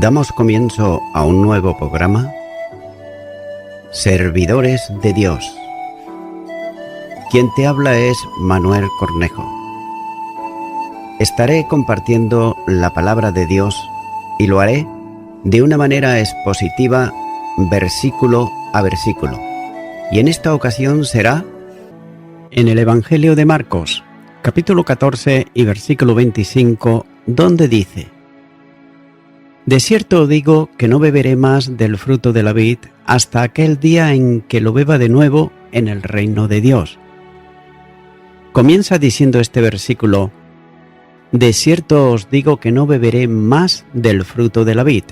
Damos comienzo a un nuevo programa, Servidores de Dios. Quien te habla es Manuel Cornejo. Estaré compartiendo la palabra de Dios y lo haré de una manera expositiva, versículo a versículo. Y en esta ocasión será en el Evangelio de Marcos, capítulo 14 y versículo 25, donde dice: De cierto os digo que no beberé más del fruto de la vid hasta aquel día en que lo beba de nuevo en el reino de Dios. Comienza diciendo este versículo: De cierto os digo que no beberé más del fruto de la vid.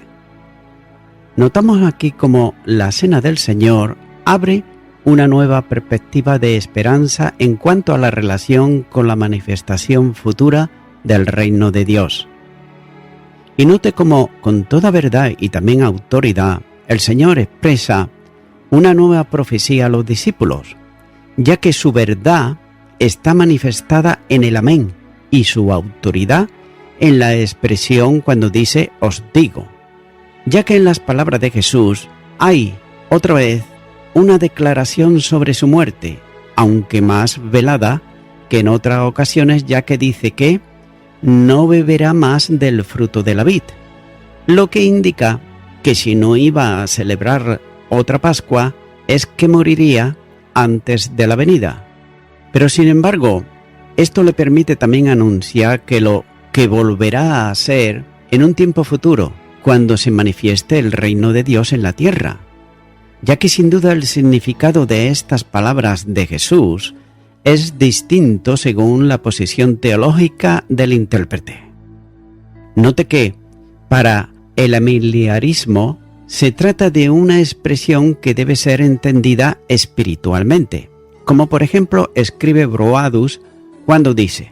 Notamos aquí cómo la cena del Señor abre una nueva perspectiva de esperanza en cuanto a la relación con la manifestación futura del reino de Dios. Y note cómo, con toda verdad y también autoridad, el Señor expresa una nueva profecía a los discípulos, ya que su verdad está manifestada en el amén y su autoridad en la expresión cuando dice os digo, ya que en las palabras de Jesús hay, otra vez, una declaración sobre su muerte, aunque más velada que en otras ocasiones, ya que dice que no beberá más del fruto de la vid, lo que indica que si no iba a celebrar otra Pascua es que moriría antes de la venida. Pero sin embargo, esto le permite también anunciar que lo que volverá a ser en un tiempo futuro, cuando se manifieste el reino de Dios en la tierra, ya que sin duda el significado de estas palabras de Jesús es distinto según la posición teológica del intérprete. Note que, para el amilenarismo, se trata de una expresión que debe ser entendida espiritualmente, como por ejemplo escribe Broadus cuando dice: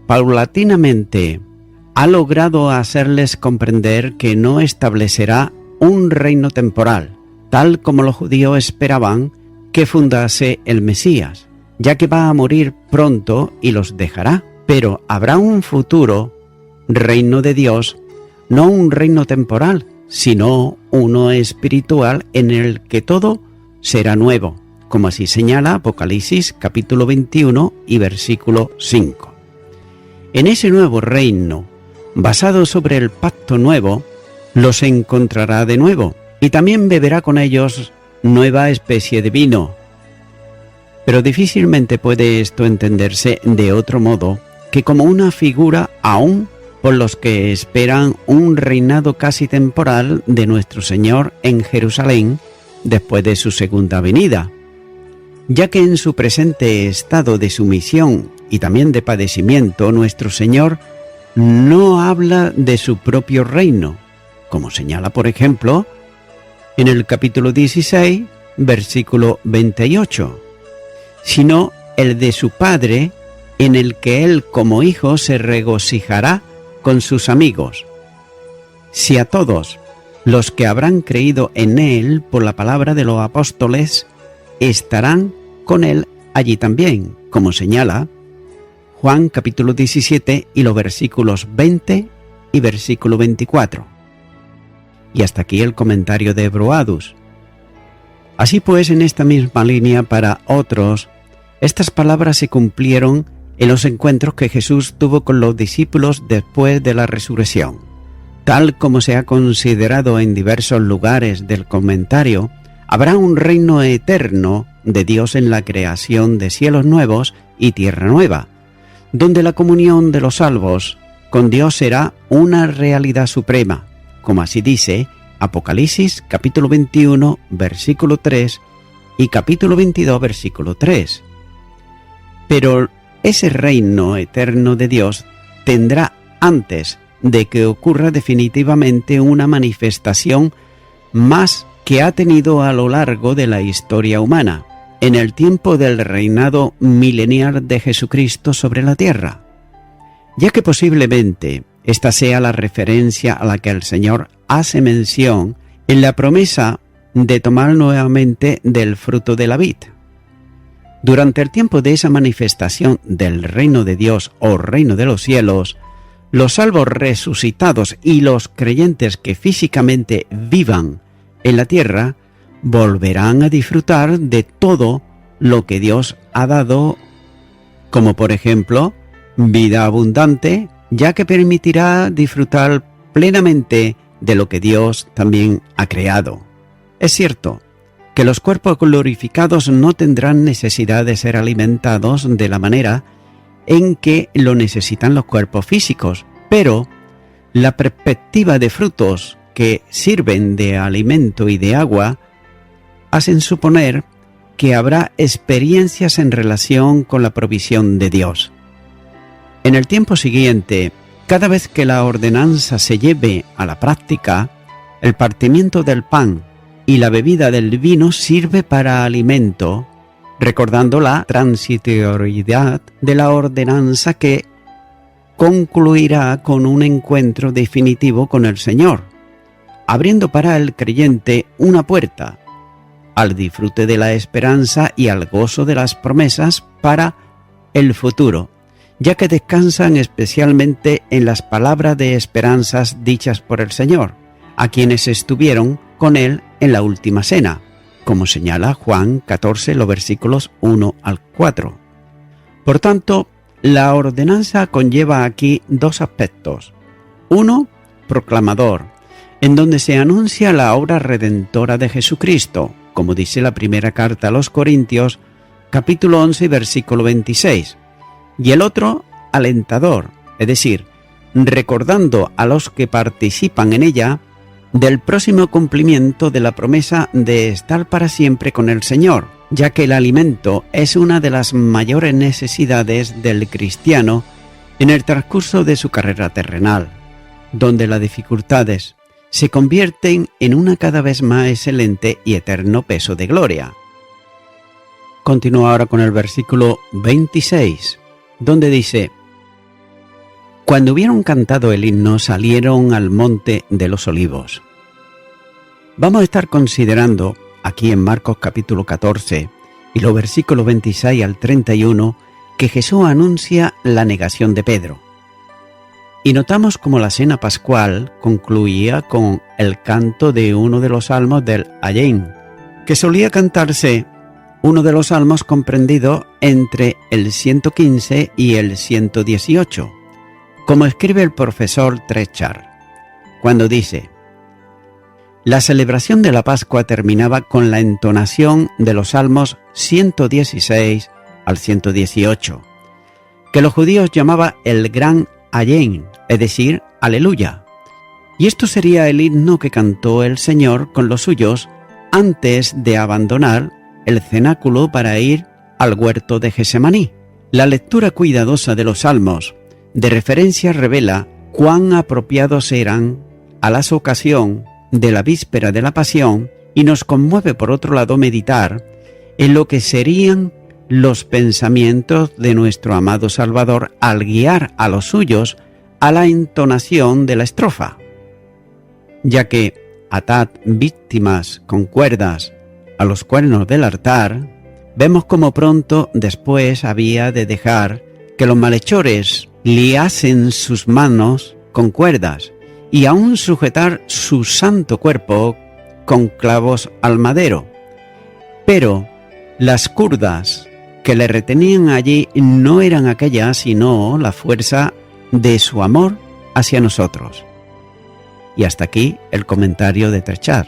paulatinamente ha logrado hacerles comprender que no establecerá un reino temporal, tal como los judíos esperaban que fundase el Mesías, ya que va a morir pronto y los dejará, pero habrá un futuro reino de Dios, no un reino temporal, sino uno espiritual en el que todo será nuevo, como así señala Apocalipsis capítulo 21 y versículo 5. En ese nuevo reino, basado sobre el pacto nuevo, los encontrará de nuevo, y también beberá con ellos nueva especie de vino. Pero difícilmente puede esto entenderse de otro modo que como una figura aún por los que esperan un reinado casi temporal de nuestro Señor en Jerusalén después de su segunda venida, ya que en su presente estado de sumisión y también de padecimiento, nuestro Señor no habla de su propio reino, como señala por ejemplo en el capítulo 16, versículo 28, sino el de su Padre, en el que Él como Hijo se regocijará con sus amigos. Si a todos los que habrán creído en Él por la palabra de los apóstoles estarán con Él allí también, como señala Juan capítulo 17 y los versículos 20 y versículo 24. Y hasta aquí el comentario de Broadus. Así pues, en esta misma línea para otros, estas palabras se cumplieron en los encuentros que Jesús tuvo con los discípulos después de la resurrección. Tal como se ha considerado en diversos lugares del comentario, habrá un reino eterno de Dios en la creación de cielos nuevos y tierra nueva, donde la comunión de los salvos con Dios será una realidad suprema, como así dice Apocalipsis capítulo 21, versículo 3 y capítulo 22, versículo 3. Pero ese reino eterno de Dios tendrá antes de que ocurra definitivamente una manifestación más que ha tenido a lo largo de la historia humana, en el tiempo del reinado milenial de Jesucristo sobre la tierra, ya que posiblemente esta sea la referencia a la que el Señor hace mención en la promesa de tomar nuevamente del fruto de la vid. Durante el tiempo de esa manifestación del reino de Dios o reino de los cielos, Los salvos resucitados y los creyentes que físicamente vivan en la tierra volverán a disfrutar de todo lo que Dios ha dado, como por ejemplo vida abundante, ya que permitirá disfrutar plenamente de lo que Dios también ha creado. Es cierto que los cuerpos glorificados no tendrán necesidad de ser alimentados de la manera en que lo necesitan los cuerpos físicos, pero la perspectiva de frutos que sirven de alimento y de agua hacen suponer que habrá experiencias en relación con la provisión de Dios. En el tiempo siguiente, cada vez que la ordenanza se lleve a la práctica, el partimiento del pan y la bebida del vino sirve para alimento, recordando la transitoriedad de la ordenanza que concluirá con un encuentro definitivo con el Señor, abriendo para el creyente una puerta al disfrute de la esperanza y al gozo de las promesas para el futuro, ya que descansan especialmente en las palabras de esperanzas dichas por el Señor, a quienes estuvieron con Él en la última cena, como señala Juan 14, los versículos 1 al 4. Por tanto, la ordenanza conlleva aquí dos aspectos. Uno, proclamador, en donde se anuncia la obra redentora de Jesucristo, como dice la primera carta a los Corintios, capítulo 11, versículo 26. Y el otro, alentador, es decir, recordando a los que participan en ella del próximo cumplimiento de la promesa de estar para siempre con el Señor, ya que el alimento es una de las mayores necesidades del cristiano en el transcurso de su carrera terrenal, donde las dificultades se convierten en una cada vez más excelente y eterno peso de gloria. Continúa ahora con el versículo 26, donde dice: Cuando hubieron cantado el himno, salieron al monte de los olivos. Vamos a estar considerando aquí en Marcos capítulo 14 y los versículos 26 al 31 que Jesús anuncia la negación de Pedro. Y notamos como la cena pascual concluía con el canto de uno de los salmos del Ayén, que solía cantarse uno de los salmos comprendido entre el 115 y el 118, como escribe el profesor Trechard, cuando dice: la celebración de la Pascua terminaba con la entonación de los salmos 116 al 118, que los judíos llamaban el gran Ayén, es decir, aleluya. Y esto sería el himno que cantó el Señor con los suyos antes de abandonar el cenáculo para ir al huerto de Getsemaní. La lectura cuidadosa de los salmos de referencia revela cuán apropiados eran a la ocasión de la víspera de la pasión y nos conmueve por otro lado meditar en lo que serían los pensamientos de nuestro amado Salvador al guiar a los suyos a la entonación de la estrofa, ya que atad víctimas con cuerdas a los cuernos del altar, vemos como pronto después había de dejar que los malhechores liasen sus manos con cuerdas y aún sujetar su santo cuerpo con clavos al madero. Pero las cuerdas que le retenían allí no eran aquellas, sino la fuerza de su amor hacia nosotros. Y hasta aquí el comentario de Trechard.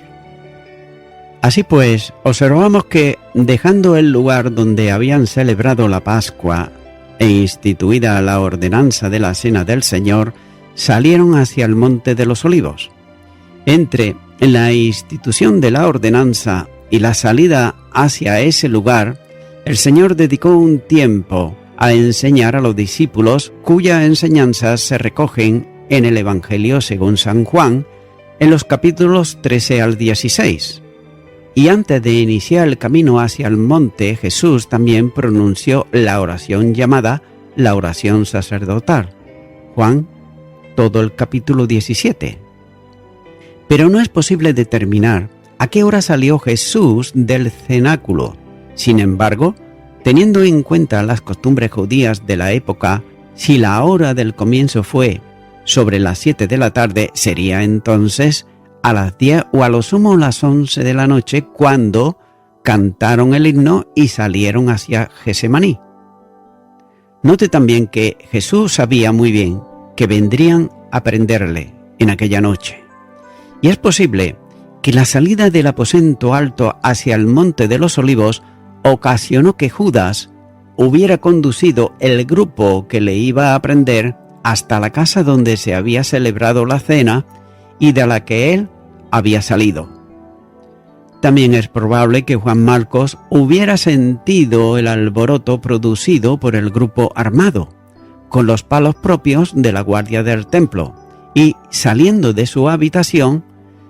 Así pues, observamos que, dejando el lugar donde habían celebrado la Pascua e instituida la ordenanza de la Cena del Señor, salieron hacia el Monte de los Olivos. Entre la institución de la ordenanza y la salida hacia ese lugar, el Señor dedicó un tiempo a enseñar a los discípulos, cuyas enseñanzas se recogen en el Evangelio según San Juan, en los capítulos 13 al 16. Y antes de iniciar el camino hacia el monte, Jesús también pronunció la oración llamada la oración sacerdotal. Juan, todo el capítulo 17. Pero no es posible determinar a qué hora salió Jesús del cenáculo. Sin embargo, teniendo en cuenta las costumbres judías de la época, si la hora del comienzo fue sobre las 7 de la tarde, sería entonces a las 10 o a lo sumo las 11 de la noche cuando cantaron el himno y salieron hacia Getsemaní. Note también que Jesús sabía muy bien que vendrían a prenderle en aquella noche. Y es posible que la salida del aposento alto hacia el Monte de los Olivos ocasionó que Judas hubiera conducido el grupo que le iba a prender hasta la casa donde se había celebrado la cena y de la que él había salido. También es probable que Juan Marcos hubiera sentido el alboroto producido por el grupo armado, con los palos propios de la guardia del templo, y saliendo de su habitación,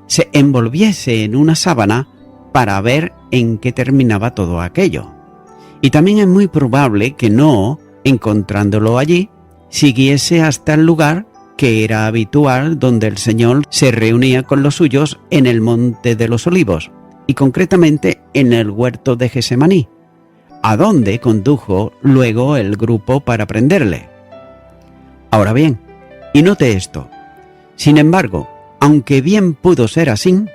se envolviese en una sábana para ver en qué terminaba todo aquello. Y también es muy probable que no, encontrándolo allí, siguiese hasta el lugar que era habitual donde el Señor se reunía con los suyos en el Monte de los Olivos, y concretamente en el huerto de Getsemaní, a donde condujo luego el grupo para prenderle. Ahora bien, y note esto, sin embargo, aunque bien pudo ser así,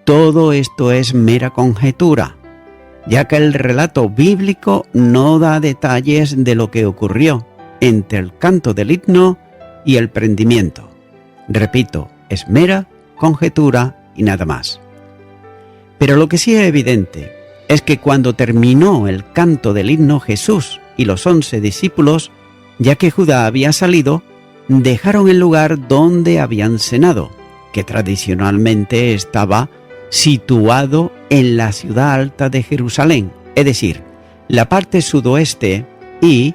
todo esto es mera conjetura, ya que el relato bíblico no da detalles de lo que ocurrió entre el canto del himno y el prendimiento. Repito, es mera conjetura y nada más. Pero lo que sí es evidente es que cuando terminó el canto del himno, Jesús y los 11 discípulos, ya que Judas había salido, dejaron el lugar donde habían cenado, que tradicionalmente estaba situado en la ciudad alta de Jerusalén, es decir, la parte sudoeste, y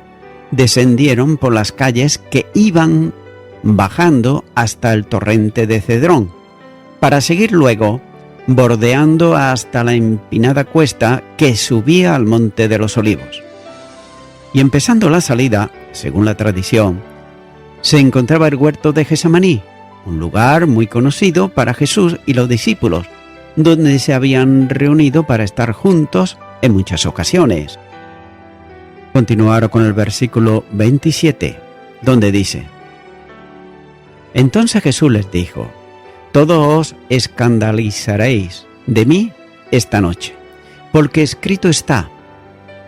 descendieron por las calles que iban bajando hasta el torrente de Cedrón, para seguir luego bordeando hasta la empinada cuesta que subía al Monte de los Olivos. Y empezando la salida, según la tradición, se encontraba el huerto de Getsemaní, un lugar muy conocido para Jesús y los discípulos, donde se habían reunido para estar juntos en muchas ocasiones. Continuaron con el versículo 27, donde dice: Entonces Jesús les dijo: Todos os escandalizaréis de mí esta noche, porque escrito está: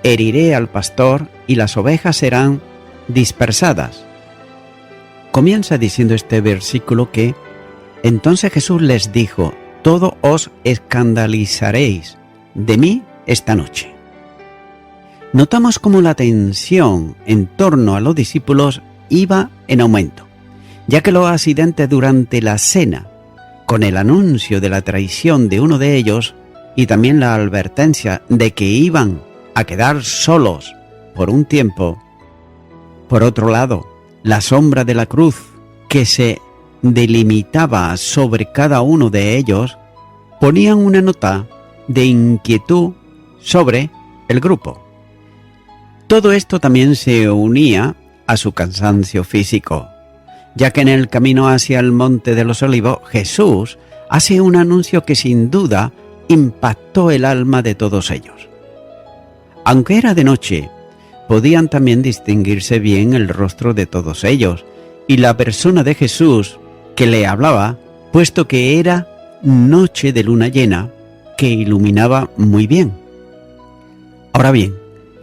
heriré al pastor y las ovejas serán dispersadas. Comienza diciendo este versículo que entonces Jesús les dijo: todos os escandalizaréis de mí esta noche. Notamos cómo la tensión en torno a los discípulos iba en aumento, ya que los accidentes durante la cena, con el anuncio de la traición de uno de ellos y también la advertencia de que iban a quedar solos por un tiempo. Por otro lado, la sombra de la cruz que se delimitaba sobre cada uno de ellos ponían una nota de inquietud sobre el grupo. Todo esto también se unía a su cansancio físico, ya que en el camino hacia el Monte de los Olivos, Jesús hace un anuncio que sin duda impactó el alma de todos ellos. Aunque era de noche, podían también distinguirse bien el rostro de todos ellos y la persona de Jesús que le hablaba, puesto que era noche de luna llena que iluminaba muy bien. Ahora bien,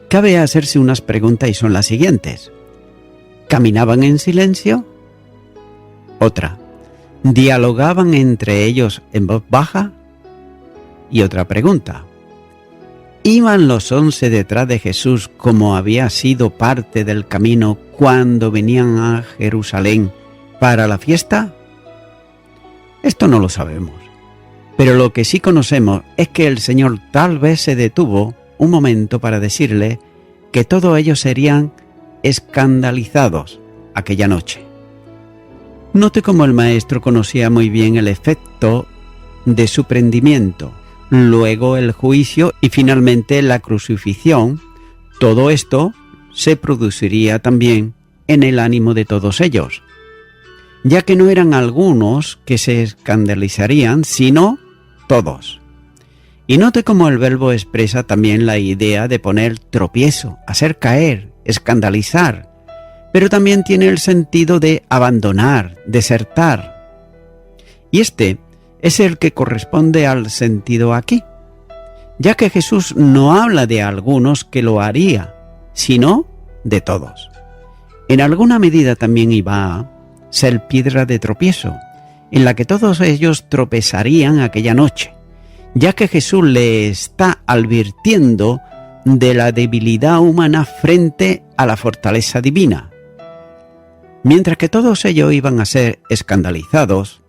cabe hacerse unas preguntas y son las siguientes. ¿Caminaban en silencio? Otra, ¿dialogaban entre ellos en voz baja? Y otra pregunta, ¿iban los 11 detrás de Jesús como había sido parte del camino cuando venían a Jerusalén para la fiesta? Esto no lo sabemos, pero lo que sí conocemos es que el Señor tal vez se detuvo un momento para decirle que todos ellos serían escandalizados aquella noche. Note cómo el maestro conocía muy bien el efecto de su prendimiento, luego el juicio y finalmente la crucifixión. Todo esto se produciría también en el ánimo de todos ellos, ya que no eran algunos que se escandalizarían, sino todos. Y note cómo el verbo expresa también la idea de poner tropiezo, hacer caer, escandalizar, pero también tiene el sentido de abandonar, desertar. Y este es el que corresponde al sentido aquí, ya que Jesús no habla de algunos que lo haría, sino de todos. En alguna medida también iba a ser piedra de tropiezo, en la que todos ellos tropezarían aquella noche, ya que Jesús le está advirtiendo de la debilidad humana frente a la fortaleza divina. Mientras que todos ellos iban a ser escandalizados,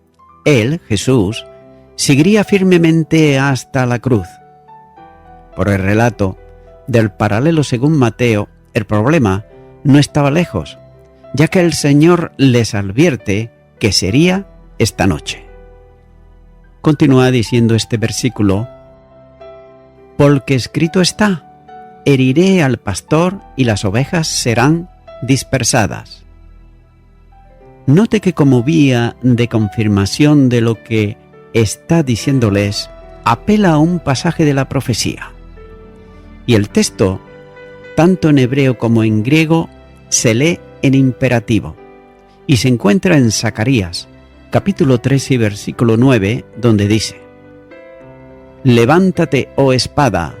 él, Jesús, seguiría firmemente hasta la cruz. Por el relato del paralelo según Mateo, el problema no estaba lejos, ya que el Señor les advierte que sería esta noche. Continúa diciendo este versículo: porque escrito está, heriré al pastor y las ovejas serán dispersadas. Note que como vía de confirmación de lo que está diciéndoles, apela a un pasaje de la profecía. Y el texto, tanto en hebreo como en griego, se lee en imperativo y se encuentra en Zacarías, capítulo 13 y versículo 9, donde dice: levántate, oh espada,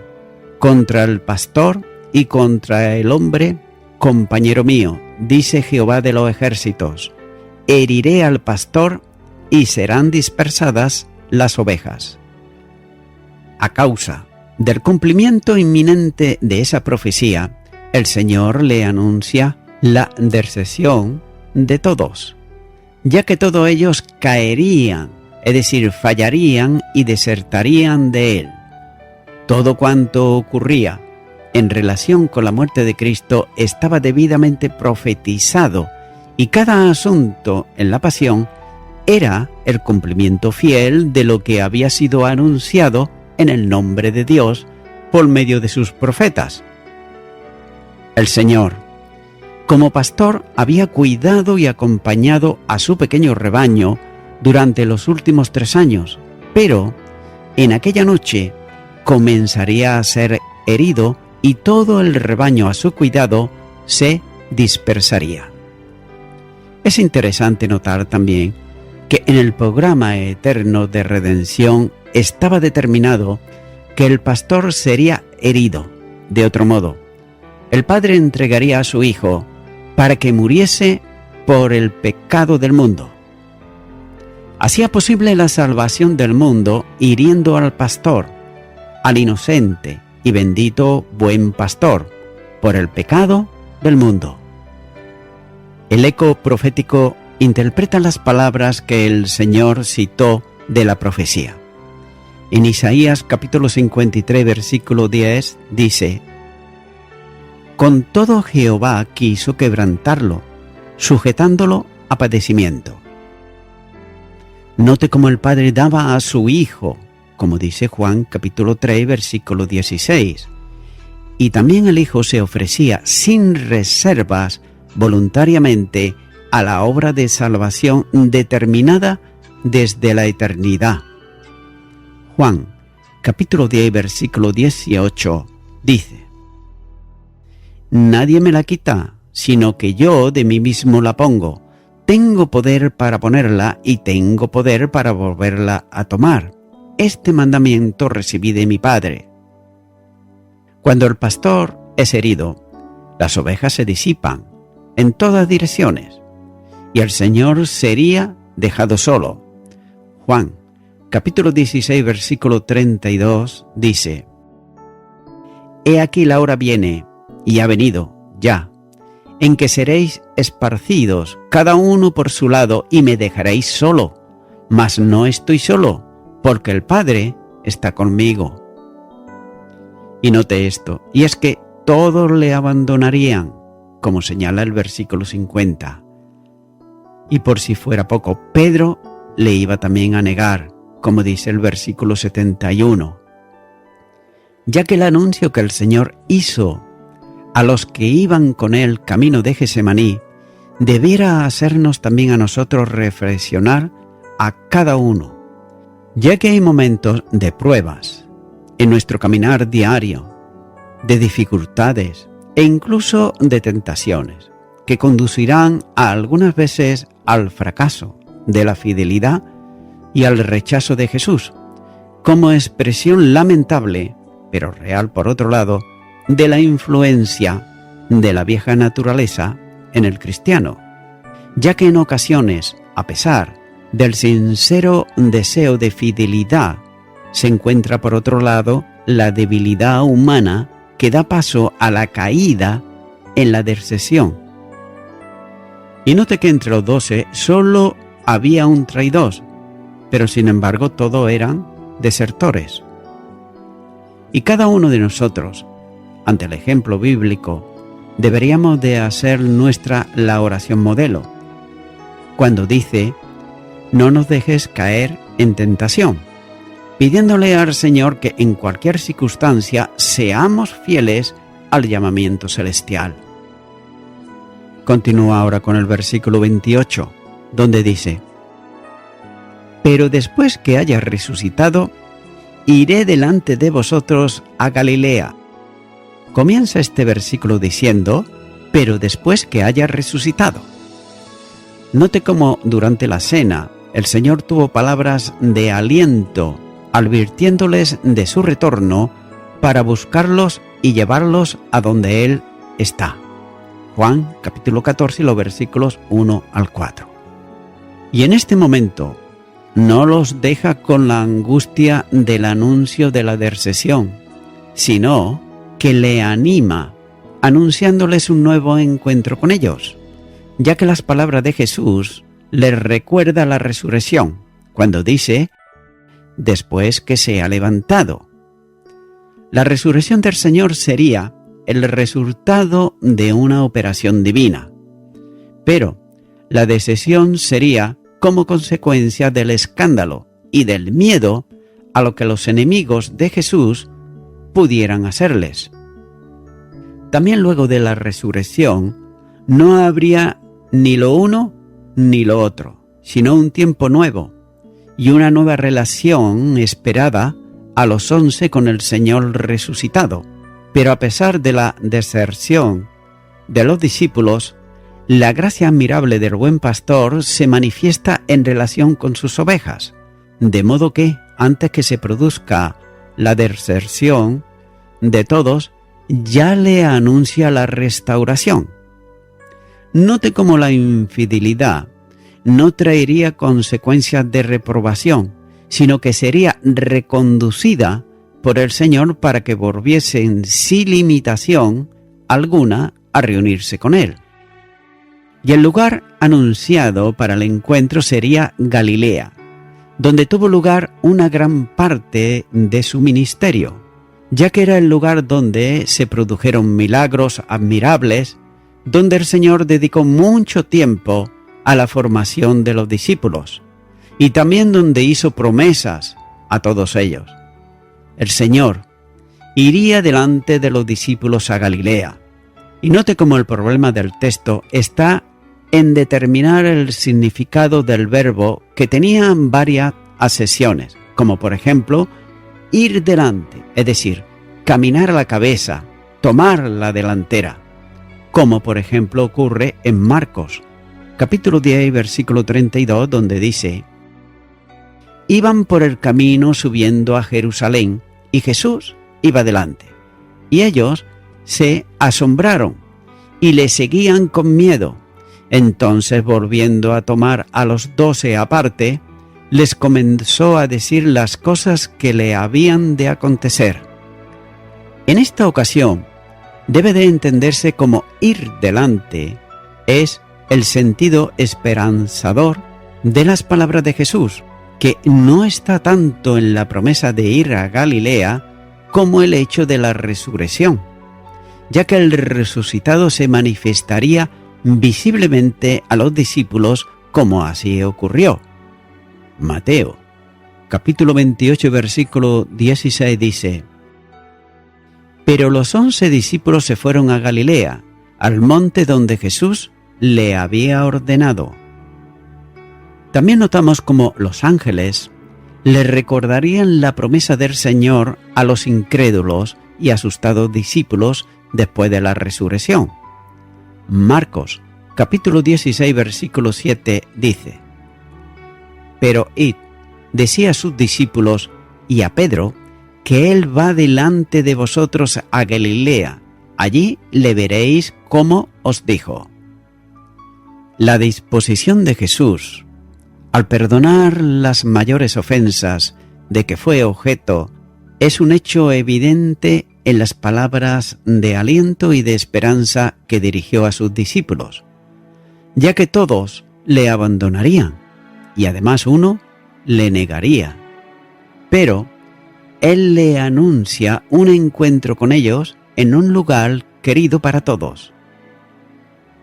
contra el pastor y contra el hombre, compañero mío, dice Jehová de los ejércitos, heriré al pastor y serán dispersadas las ovejas. A causa del cumplimiento inminente de esa profecía, el Señor le anuncia la deserción de todos, ya que todos ellos caerían, es decir, fallarían y desertarían de él. Todo cuanto ocurría en relación con la muerte de Cristo estaba debidamente profetizado, y cada asunto en la pasión era el cumplimiento fiel de lo que había sido anunciado en el nombre de Dios por medio de sus profetas. El Señor, como pastor, había cuidado y acompañado a su pequeño rebaño durante los últimos 3 años, pero en aquella noche comenzaría a ser herido y todo el rebaño a su cuidado se dispersaría. Es interesante notar también que en el programa eterno de redención estaba determinado que el pastor sería herido. De otro modo, el Padre entregaría a su Hijo para que muriese por el pecado del mundo. Hacía posible la salvación del mundo hiriendo al pastor, al inocente y bendito buen pastor, por el pecado del mundo. El eco profético interpreta las palabras que el Señor citó de la profecía. En Isaías capítulo 53 versículo 10 dice: con todo Jehová quiso quebrantarlo, sujetándolo a padecimiento. Note cómo el Padre daba a su Hijo, como dice Juan capítulo 3 versículo 16, y también el Hijo se ofrecía sin reservas voluntariamente a la obra de salvación determinada desde la eternidad. Juan capítulo 10 versículo 18 dice: nadie me la quita, sino que yo de mí mismo la pongo. Tengo poder para ponerla y tengo poder para volverla a tomar. Este mandamiento recibí de mi Padre. Cuando el pastor es herido, las ovejas se disipan en todas direcciones y el Señor sería dejado solo. Juan, capítulo 16, versículo 32, dice: he aquí la hora viene, y ha venido ya, en que seréis esparcidos, cada uno por su lado, y me dejaréis solo. Mas no estoy solo, porque el Padre está conmigo. Y note esto, y es que todos le abandonarían, como señala el versículo 50. Y por si fuera poco, Pedro le iba también a negar, como dice el versículo 71. Ya que el anuncio que el Señor hizo a los que iban con él camino de Getsemaní debiera hacernos también a nosotros reflexionar a cada uno, ya que hay momentos de pruebas en nuestro caminar diario, de dificultades e incluso de tentaciones, que conducirán algunas veces al fracaso de la fidelidad y al rechazo de Jesús, como expresión lamentable, pero real por otro lado, de la influencia de la vieja naturaleza en el cristiano, ya que en ocasiones, a pesar del sincero deseo de fidelidad, se encuentra por otro lado la debilidad humana que da paso a la caída en la deserción. Y note que entre los 12 solo había un traidor, pero sin embargo todos eran desertores. Y cada uno de nosotros, ante el ejemplo bíblico, deberíamos de hacer nuestra la oración modelo, cuando dice: no nos dejes caer en tentación, pidiéndole al Señor que en cualquier circunstancia seamos fieles al llamamiento celestial. Continúa ahora con el versículo 28, donde dice: pero después que haya resucitado, iré delante de vosotros a Galilea. Comienza este versículo diciendo: pero después que haya resucitado. Note cómo durante la cena el Señor tuvo palabras de aliento, advirtiéndoles de su retorno para buscarlos y llevarlos a donde Él está. Juan capítulo 14, los versículos 1 al 4. Y en este momento no los deja con la angustia del anuncio de la deserción, sino que le anima, anunciándoles un nuevo encuentro con ellos, ya que las palabras de Jesús les recuerda la resurrección, cuando dice: después que se ha levantado. La resurrección del Señor sería el resultado de una operación divina, pero la deserción sería como consecuencia del escándalo y del miedo a lo que los enemigos de Jesús pudieran hacerles. También luego de la resurrección no habría ni lo uno ni lo otro, sino un tiempo nuevo y una nueva relación esperada a los 11 con el Señor resucitado. Pero a pesar de la deserción de los discípulos, la gracia admirable del buen pastor se manifiesta en relación con sus ovejas, de modo que, antes que se produzca la deserción de todos, ya le anuncia la restauración. Note cómo la infidelidad no traería consecuencias de reprobación, sino que sería reconducida por el Señor para que volviesen sin limitación alguna a reunirse con Él. Y el lugar anunciado para el encuentro sería Galilea, donde tuvo lugar una gran parte de su ministerio, ya que era el lugar donde se produjeron milagros admirables, donde el Señor dedicó mucho tiempo a la formación de los discípulos, y también donde hizo promesas a todos ellos. El Señor iría delante de los discípulos a Galilea, y note cómo el problema del texto está en determinar el significado del verbo, que tenía varias acepciones, como por ejemplo, ir delante, es decir, caminar a la cabeza, tomar la delantera, como por ejemplo ocurre en Marcos, capítulo 10, versículo 32, donde dice: iban por el camino subiendo a Jerusalén, y Jesús iba delante, y ellos se asombraron y le seguían con miedo. Entonces, volviendo a tomar a los 12 aparte, les comenzó a decir las cosas que le habían de acontecer. En esta ocasión, debe de entenderse como ir delante es el sentido esperanzador de las palabras de Jesús, que no está tanto en la promesa de ir a Galilea como el hecho de la resurrección, ya que el resucitado se manifestaría visiblemente a los discípulos, como así ocurrió. Mateo, capítulo 28, versículo 16 dice: pero los 11 discípulos se fueron a Galilea, al monte donde Jesús le había ordenado. También notamos cómo los ángeles le recordarían la promesa del Señor a los incrédulos y asustados discípulos después de la resurrección. Marcos, capítulo 16, versículo 7 dice: Pero id, decía a sus discípulos y a Pedro, que él va delante de vosotros a Galilea, allí le veréis como os dijo. La disposición de Jesús, al perdonar las mayores ofensas de que fue objeto, es un hecho evidente en las palabras de aliento y de esperanza que dirigió a sus discípulos, ya que todos le abandonarían y además uno le negaría. Pero él le anuncia un encuentro con ellos en un lugar querido para todos.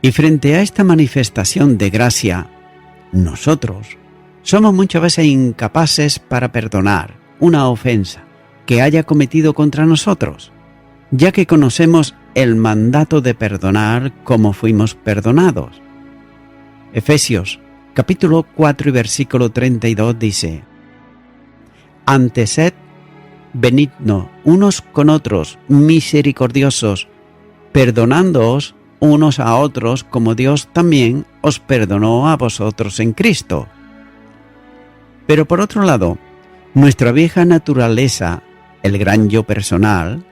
Y frente a esta manifestación de gracia, nosotros somos muchas veces incapaces para perdonar una ofensa que haya cometido contra nosotros, ya que conocemos el mandato de perdonar como fuimos perdonados. Efesios capítulo 4 y versículo 32 dice: Antes sed benignos unos con otros, misericordiosos, perdonándoos unos a otros como Dios también os perdonó a vosotros en Cristo. Pero por otro lado, nuestra vieja naturaleza, el gran yo personal,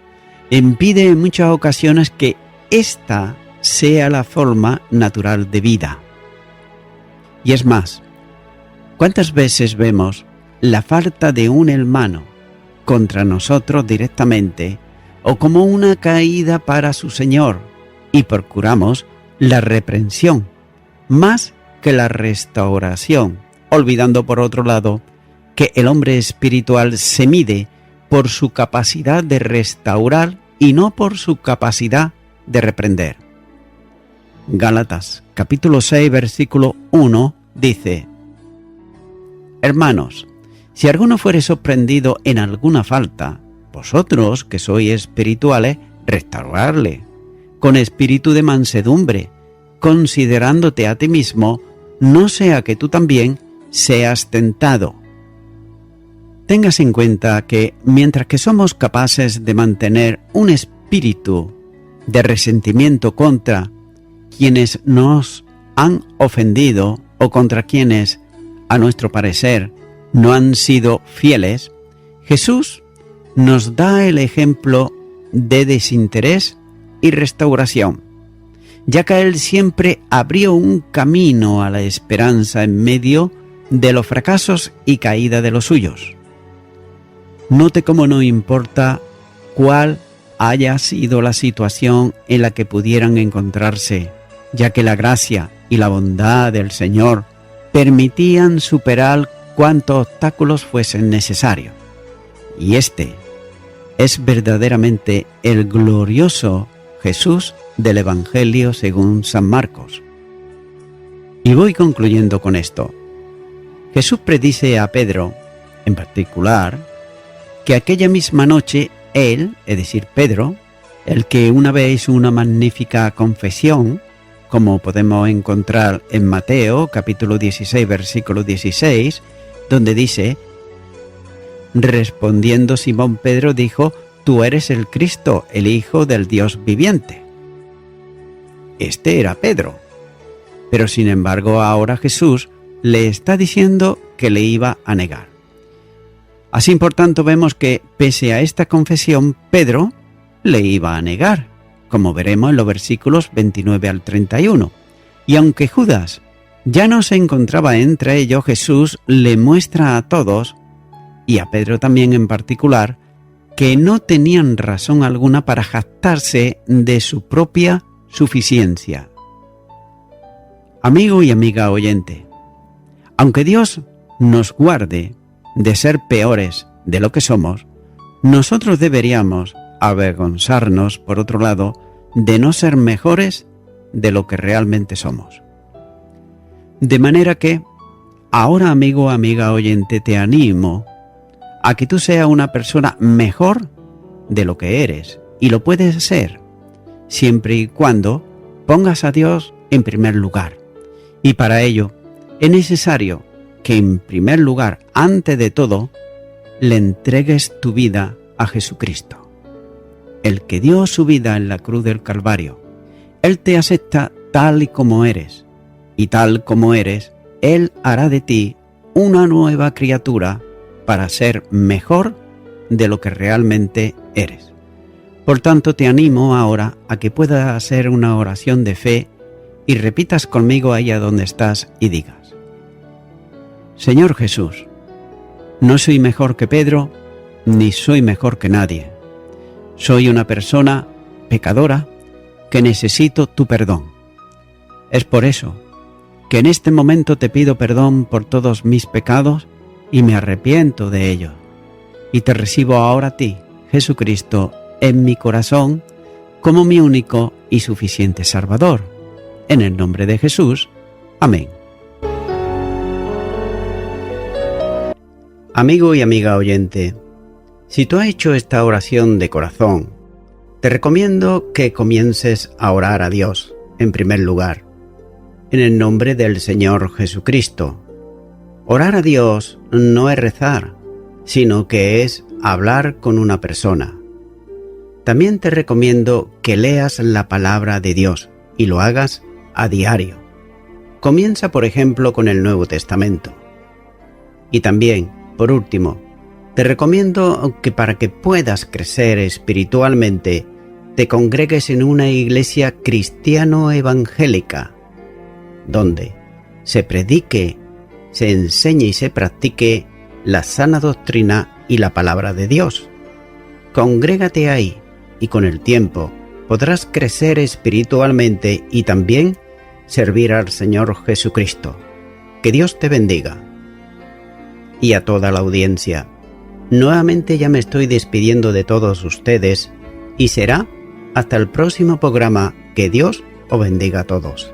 impide en muchas ocasiones que ésta sea la forma natural de vida. Y es más, ¿cuántas veces vemos la falta de un hermano contra nosotros directamente o como una caída para su Señor y procuramos la reprensión más que la restauración, olvidando por otro lado que el hombre espiritual se mide por su capacidad de restaurar y no por su capacidad de reprender? Gálatas capítulo 6 versículo 1 dice: Hermanos, si alguno fuere sorprendido en alguna falta, vosotros que sois espirituales, restaurarle, con espíritu de mansedumbre, considerándote a ti mismo, no sea que tú también seas tentado. Tengas en cuenta que mientras que somos capaces de mantener un espíritu de resentimiento contra quienes nos han ofendido o contra quienes, a nuestro parecer, no han sido fieles, Jesús nos da el ejemplo de desinterés y restauración, ya que Él siempre abrió un camino a la esperanza en medio de los fracasos y caída de los suyos. Note cómo no importa cuál haya sido la situación en la que pudieran encontrarse, ya que la gracia y la bondad del Señor permitían superar cuantos obstáculos fuesen necesarios. Y este es verdaderamente el glorioso Jesús del Evangelio según San Marcos. Y voy concluyendo con esto. Jesús predice a Pedro, en particular, que aquella misma noche él, es decir, Pedro, el que una vez hizo una magnífica confesión, como podemos encontrar en Mateo capítulo 16 versículo 16, donde dice: respondiendo Simón Pedro dijo: tú eres el Cristo, el Hijo del Dios viviente. Este era Pedro, pero sin embargo ahora Jesús le está diciendo que le iba a negar. Así por tanto vemos que pese a esta confesión Pedro le iba a negar, como veremos en los versículos 29 al 31. Y aunque Judas ya no se encontraba entre ellos, Jesús le muestra a todos, y a Pedro también en particular, que no tenían razón alguna para jactarse de su propia suficiencia. Amigo y amiga oyente, aunque Dios nos guarde de ser peores de lo que somos, nosotros deberíamos avergonzarnos, por otro lado, de no ser mejores de lo que realmente somos. De manera que, ahora amigo o amiga oyente, te animo a que tú seas una persona mejor de lo que eres, y lo puedes ser, siempre y cuando pongas a Dios en primer lugar. Y para ello es necesario que en primer lugar, antes de todo, le entregues tu vida a Jesucristo, el que dio su vida en la cruz del Calvario. Él te acepta tal y como eres, y tal como eres, Él hará de ti una nueva criatura para ser mejor de lo que realmente eres. Por tanto, te animo ahora a que puedas hacer una oración de fe y repitas conmigo allá donde estás y digas: Señor Jesús, no soy mejor que Pedro, ni soy mejor que nadie. Soy una persona pecadora que necesito tu perdón. Es por eso que en este momento te pido perdón por todos mis pecados y me arrepiento de ellos. Y te recibo ahora a ti, Jesucristo, en mi corazón como mi único y suficiente Salvador. En el nombre de Jesús. Amén. Amigo y amiga oyente, si tú has hecho esta oración de corazón, te recomiendo que comiences a orar a Dios, en primer lugar, en el nombre del Señor Jesucristo. Orar a Dios no es rezar, sino que es hablar con una persona. También te recomiendo que leas la palabra de Dios y lo hagas a diario. Comienza, por ejemplo, con el Nuevo Testamento. Y también, por último, te recomiendo que para que puedas crecer espiritualmente, te congregues en una iglesia cristiano-evangélica, donde se predique, se enseñe y se practique la sana doctrina y la palabra de Dios. Congrégate ahí y con el tiempo podrás crecer espiritualmente y también servir al Señor Jesucristo. Que Dios te bendiga. Y a toda la audiencia, nuevamente ya me estoy despidiendo de todos ustedes y será hasta el próximo programa. Que Dios os bendiga a todos.